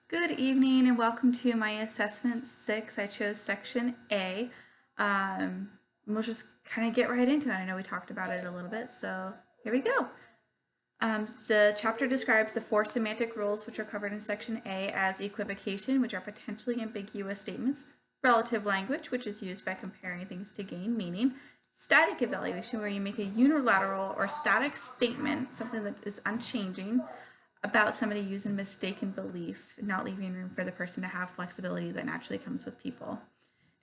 Good evening and welcome to my assessment 6. I chose section A. We'll just kind of get right into it. I know we talked about it a little bit, so here we go. The chapter describes the four semantic rules which are covered in section A as equivocation, which are potentially ambiguous statements, relative language, which is used by comparing things to gain meaning, static evaluation, where you make a unilateral or static statement, something that is unchanging, about somebody using mistaken belief, not leaving room for the person to have flexibility that naturally comes with people.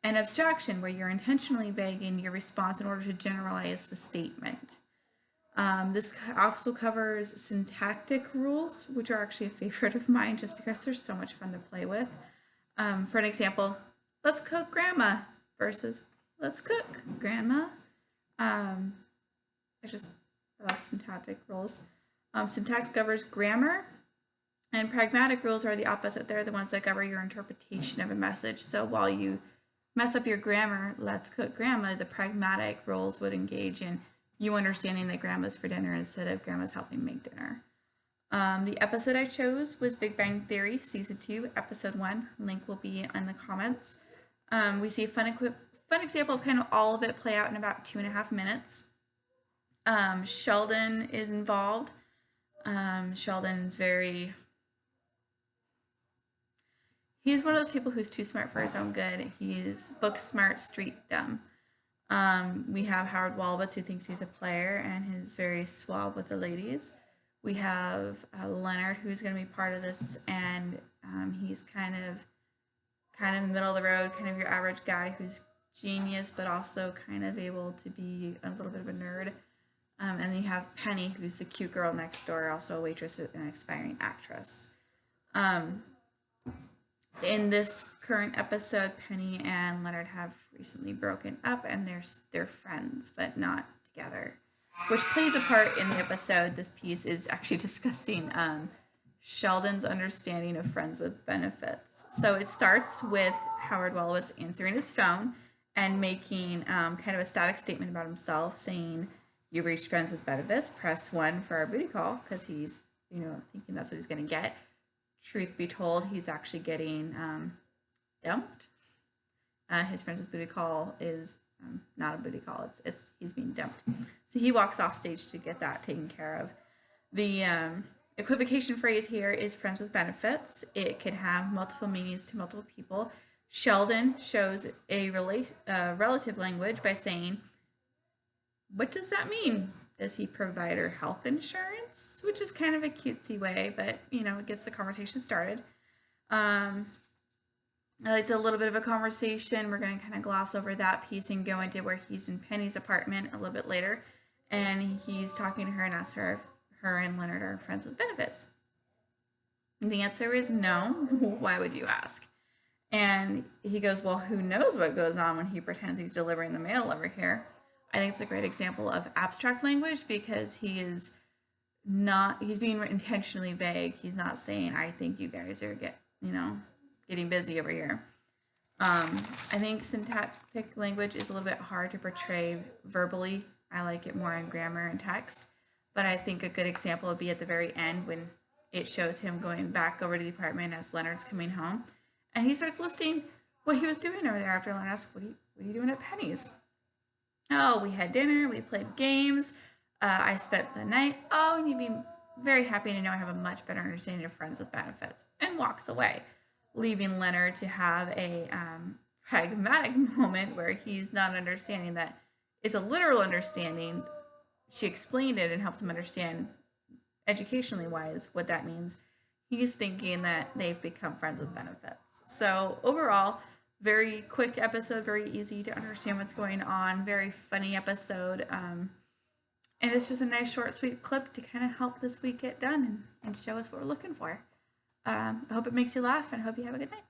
And abstraction, where you're intentionally vague in your response in order to generalize the statement. This also covers syntactic rules, which are actually a favorite of mine just because they're so much fun to play with. For an example, let's cook grandma versus let's cook grandma. I love syntactic rules. Syntax governs grammar, and pragmatic rules are the opposite. They're the ones that govern your interpretation of a message. So while you mess up your grammar, let's cook grandma, the pragmatic rules would engage in you understanding that grandma's for dinner instead of grandma's helping make dinner. The episode I chose was Big Bang Theory, Season 2, Episode 1. Link will be in the comments. We see a fun example of kind of all of it play out in about 2.5 minutes. Sheldon is involved. Sheldon's he's one of those people who's too smart for his own good. He's book smart, street dumb. We have Howard Wolowitz, who thinks he's a player and is very suave with the ladies. We have Leonard, who's going to be part of this, and he's kind of middle of the road, kind of your average guy who's genius, but also kind of able to be a little bit of a nerd. And then you have Penny, who's the cute girl next door, also a waitress and an aspiring actress. In this current episode, Penny and Leonard have recently broken up, and they're friends, but not together, which plays a part in the episode. This piece is actually discussing Sheldon's understanding of friends with benefits. So it starts with Howard Wolowitz answering his phone and making kind of a static statement about himself, saying, "You reached friends with benefits, press 1 for our booty call," because he's, thinking that's what he's going to get. Truth be told, he's actually getting dumped. His friends with booty call is not a booty call. It's he's being dumped. So he walks off stage to get that taken care of. The equivocation phrase here is friends with benefits. It can have multiple meanings to multiple people. Sheldon shows a relative language by saying, what does that mean? Does he provide her health insurance? Which is kind of a cutesy way, but it gets the conversation started. It's a little bit of a conversation. We're going to kind of gloss over that piece and go into where he's in Penny's apartment a little bit later, and he's talking to her and asks her if her and Leonard are friends with benefits. And the answer is no. Why would you ask? And he goes, well, who knows what goes on when he pretends he's delivering the mail over here? I think it's a great example of abstract language because he's being intentionally vague. He's not saying, I think you guys are getting busy over here. I think syntactic language is a little bit hard to portray verbally. I like it more in grammar and text, but I think a good example would be at the very end when it shows him going back over to the apartment as Leonard's coming home, and he starts listing what he was doing over there after Leonard asks, what are you doing at Penny's? Oh, we had dinner, we played games, I spent the night. Oh, and you'd be very happy to know I have a much better understanding of friends with benefits, and walks away, leaving Leonard to have a pragmatic moment where he's not understanding that it's a literal understanding. She explained it and helped him understand educationally wise what that means. He's thinking that they've become friends with benefits. So overall, very quick episode, very easy to understand what's going on, very funny episode. And it's just a nice, short, sweet clip to kind of help this week get done and show us what we're looking for. I hope it makes you laugh, and I hope you have a good night.